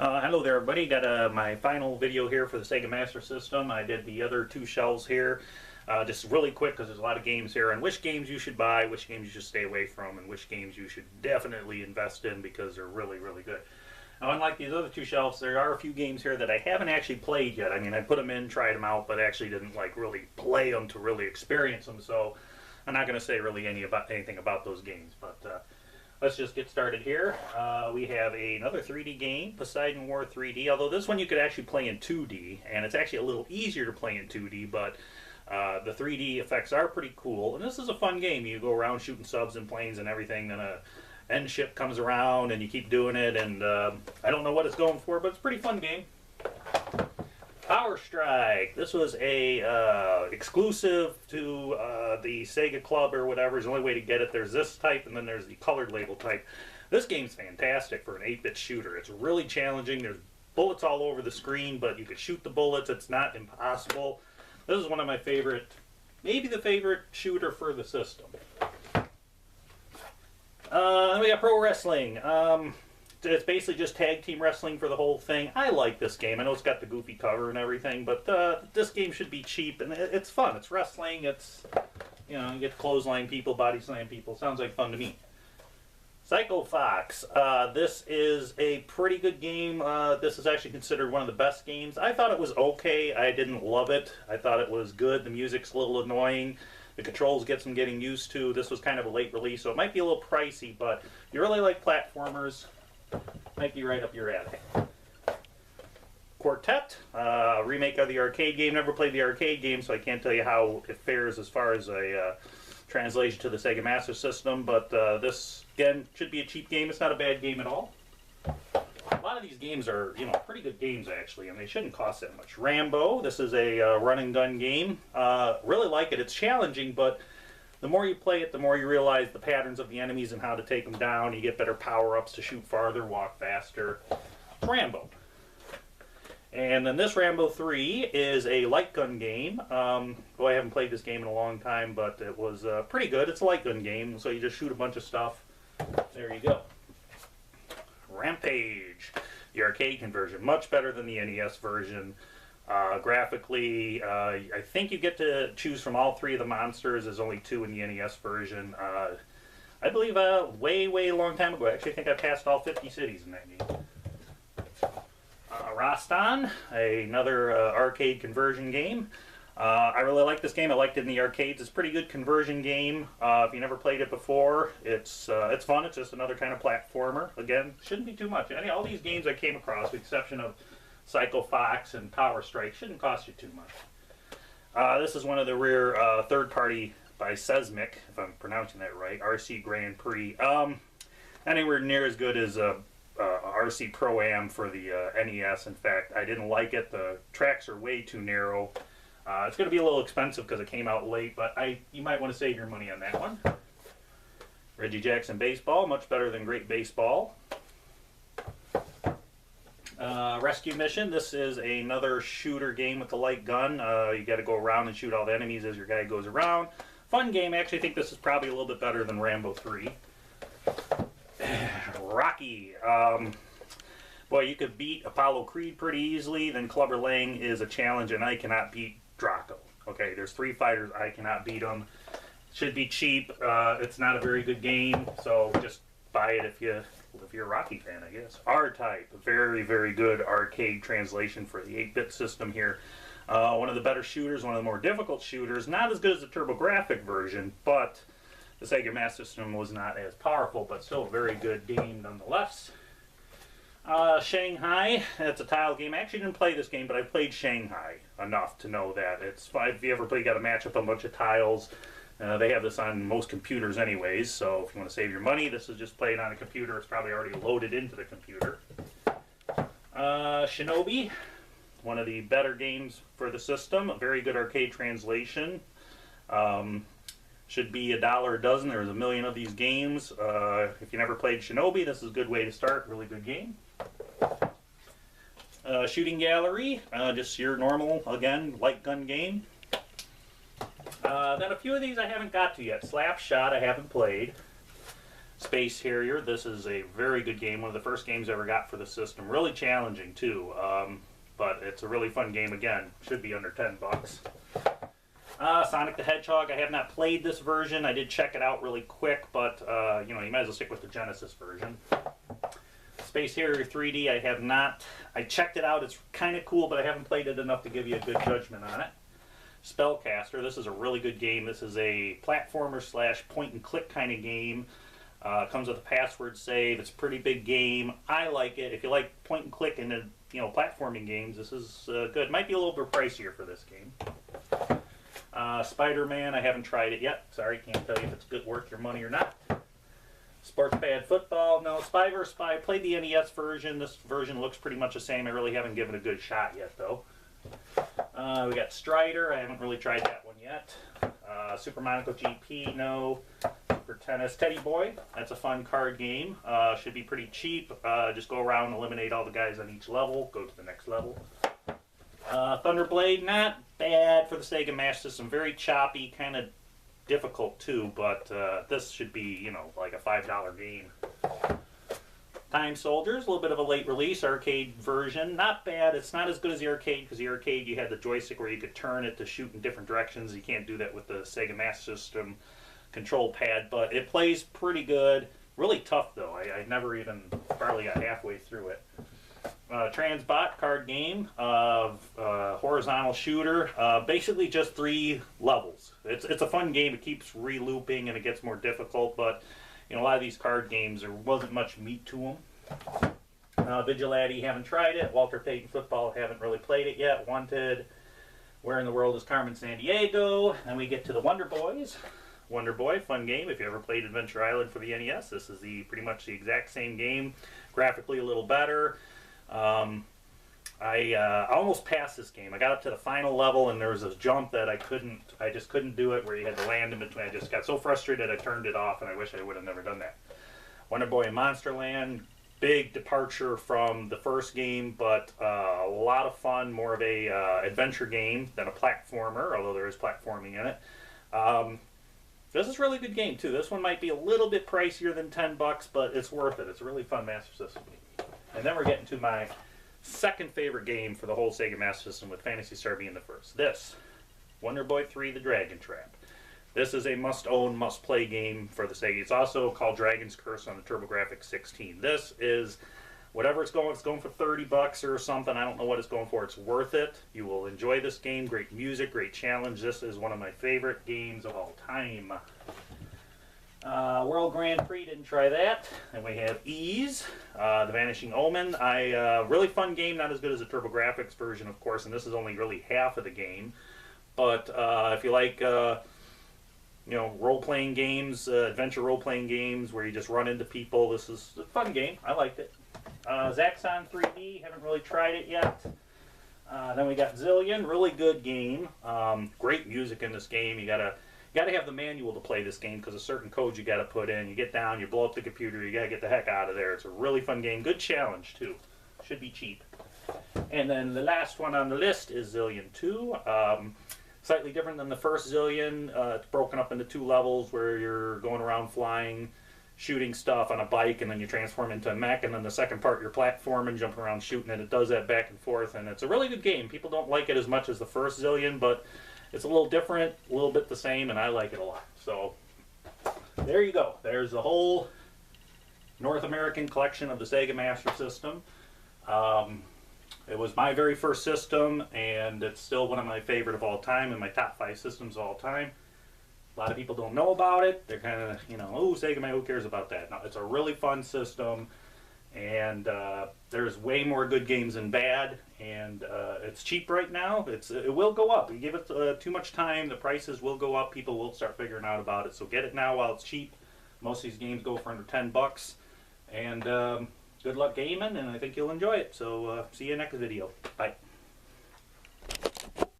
Hello there everybody, got my final video here for the Sega Master System. I did the other two shelves here, just really quick because there's a lot of games here and which games you should buy, which games you should stay away from, and which games you should definitely invest in because they're really, really good. Now, unlike these other two shelves, there are a few games here that I haven't actually played yet. I mean, I put them in, tried them out, but actually didn't really play them to really experience them, so I'm not going to say really anything about those games, but let's just get started here. We have another 3D game, Poseidon War 3D, although this one you could actually play in 2D, and it's actually a little easier to play in 2D, but the 3D effects are pretty cool, and this is a fun game. You go around shooting subs and planes and everything, then a end ship comes around, and you keep doing it, and I don't know what it's going for, but it's a pretty fun game. Power Strike. This was a exclusive to the Sega Club or whatever. Is the only way to get it. There's this type, and then there's the colored label type. This game's fantastic for an 8-bit shooter. It's really challenging. There's bullets all over the screen, but you can shoot the bullets. It's not impossible. This is one of my favorite, maybe the favorite shooter for the system. Then we got Pro Wrestling. It's basically just tag team wrestling for the whole thing. I like this game. I know it's got the goofy cover and everything, but this game should be cheap, and it's fun. It's wrestling. It's, you know, you get to clothesline people, body slam people. Sounds like fun to me. Psycho Fox. This is a pretty good game. This is actually considered one of the best games. I thought it was okay. I didn't love it. I thought it was good. The music's a little annoying. The controls get some getting used to. This was kind of a late release, so it might be a little pricey, but if you really like platformers, might be right up your alley. Quartet, remake of the arcade game. Never played the arcade game, so I can't tell you how it fares as far as a translation to the Sega Master System, but this, again, should be a cheap game. It's not a bad game at all. A lot of these games are, you know, pretty good games, actually, and they shouldn't cost that much. Rambo, this is a run and gun game. Really like it. It's challenging, but the more you play it, the more you realize the patterns of the enemies and how to take them down. You get better power-ups to shoot farther, walk faster. It's Rambo. And then this Rambo 3 is a light gun game. Well, I haven't played this game in a long time, but it was pretty good. It's a light gun game, so you just shoot a bunch of stuff. There you go. Rampage, the arcade conversion. Much better than the NES version. Graphically, I think you get to choose from all three of the monsters. There's only two in the NES version. I believe way long time ago. Actually, I think I passed all 50 cities in that game. Rastan, another arcade conversion game. I really like this game. I liked it in the arcades. It's a pretty good conversion game. If you never played it before, it's fun. It's just another kind of platformer. Again, shouldn't be too much. All these games I came across, with the exception of Psycho Fox and Power Strike, shouldn't cost you too much. This is one of the rare third-party by Seismic, if I'm pronouncing that right, RC Grand Prix. Anywhere near as good as RC Pro-Am for the NES. In fact, I didn't like it. The tracks are way too narrow. It's going to be a little expensive because it came out late, but you might want to save your money on that one. Reggie Jackson Baseball, much better than Great Baseball. Rescue Mission. This is another shooter game with the light gun. You got to go around and shoot all the enemies as your guy goes around. Fun game. Actually, I think this is probably a little bit better than Rambo 3. Rocky. Boy, you could beat Apollo Creed pretty easily. Then Clubber Lang is a challenge, and I cannot beat Draco. Okay, there's 3 fighters. I cannot beat them. Should be cheap. It's not a very good game, so just buy it if you're a Rocky fan, I guess. R-Type, a very good arcade translation for the 8-bit system here. One of the better shooters, one of the more difficult shooters. Not as good as the TurboGrafx version, but the Sega Master System was not as powerful, but still a very good game nonetheless. Shanghai, it's a tile game. I actually didn't play this game, but I played Shanghai enough to know that it's fine. If you ever got to match up a bunch of tiles, they have this on most computers anyways, so if you want to save your money, this is just played on a computer. It's probably already loaded into the computer. Shinobi, one of the better games for the system. A very good arcade translation. Should be $1 a dozen. There's a million of these games. If you never played Shinobi, this is a good way to start. Really good game. Shooting Gallery, just your normal, again, light gun game. Then a few of these I haven't got to yet. Slapshot I haven't played. Space Harrier. This is a very good game. One of the first games I ever got for the system. Really challenging too, but it's a really fun game. Again, should be under 10 bucks. Sonic the Hedgehog. I have not played this version. I did check it out really quick, but you know, you might as well stick with the Genesis version. Space Harrier 3D. I have not. I checked it out. It's kind of cool, but I haven't played it enough to give you a good judgment on it. Spellcaster. This is a really good game. This is a platformer / point and click kind of game. Comes with a password save. It's a pretty big game. I like it. If you like point and click and you know, platforming games, this is good. Might be a little bit pricier for this game. Spider-Man. I haven't tried it yet. Sorry, can't tell you if it's good, worth your money or not. Sports Pad Football. No, Spy vs. Spy. I played the NES version. This version looks pretty much the same. I really haven't given it a good shot yet, though. We got Strider. I haven't really tried that one yet. Super Monaco GP. No. Super Tennis. Teddy Boy. That's a fun card game. Should be pretty cheap. Just go around and eliminate all the guys on each level. Go to the next level. Thunderblade. Not bad for the Sega Master System. Very choppy. Kind of difficult too, but this should be, you know, like a $5 game. Time Soldiers, a little bit of a late release, arcade version. Not bad. It's not as good as the arcade, because the arcade you had the joystick where you could turn it to shoot in different directions. You can't do that with the Sega Master System control pad, but it plays pretty good. Really tough though. I never even barely got halfway through it. Transbot card game, horizontal shooter, basically just 3 levels. It's a fun game. It keeps re-looping and it gets more difficult, but you know, a lot of these card games, there wasn't much meat to them. Vigilante, haven't tried it. Walter Payton Football, haven't really played it yet. Wanted, Where in the World is Carmen Sandiego? And we get to the Wonder Boys. Wonder Boy, fun game. If you ever played Adventure Island for the NES, this is pretty much the exact same game. Graphically a little better. I almost passed this game. I got up to the final level and there was this jump that I just couldn't do it, where you had to land in between. I just got so frustrated I turned it off, and I wish I would have never done that. Wonder Boy in Monsterland, big departure from the first game, but a lot of fun, more of a adventure game than a platformer, although there is platforming in it. This is a really good game too. This one might be a little bit pricier than 10 bucks, but it's worth it. It's a really fun Master System game. And then we're getting to my second favorite game for the whole Sega Master System, with Phantasy Star being the first. This, Wonder Boy 3 The Dragon Trap. This is a must-own, must-play game for the Sega. It's also called Dragon's Curse on the TurboGrafx 16. This is, whatever it's going for 30 bucks or something. I don't know what it's going for. It's worth it. You will enjoy this game. Great music, great challenge. This is one of my favorite games of all time. World Grand Prix, didn't try that. And we have Ease, The Vanishing Omen. Really fun game, not as good as the TurboGrafx version, of course, and this is only really half of the game. But if you like, you know, role-playing games, adventure role-playing games where you just run into people, this is a fun game. I liked it. Zaxxon 3D, haven't really tried it yet. Then we got Zillion, really good game. Great music in this game. You gotta have the manual to play this game, because a certain code you gotta put in. You get down, you blow up the computer, you gotta get the heck out of there. It's a really fun game. Good challenge too. Should be cheap. And then the last one on the list is Zillion 2. Slightly different than the first Zillion. It's broken up into 2 levels where you're going around flying, shooting stuff on a bike, and then you transform into a mech, and then the second part you're platforming, jumping around shooting, and it does that back and forth, and it's a really good game. People don't like it as much as the first Zillion, but it's a little different, a little bit the same, and I like it a lot. So there you go. There's the whole North American collection of the Sega Master System. It was my very first system, and it's still one of my favorite of all time, and my top 5 systems of all time. A lot of people don't know about it. They're kind of, you know, oh, Sega Man, who cares about that? No, it's a really fun system, and there's way more good games than bad, and it's cheap right now. It will go up. You give it too much time, the prices will go up. People will start figuring out about it, so get it now while it's cheap. Most of these games go for under 10 bucks, and good luck gaming, and I think you'll enjoy it. So see you next video. Bye.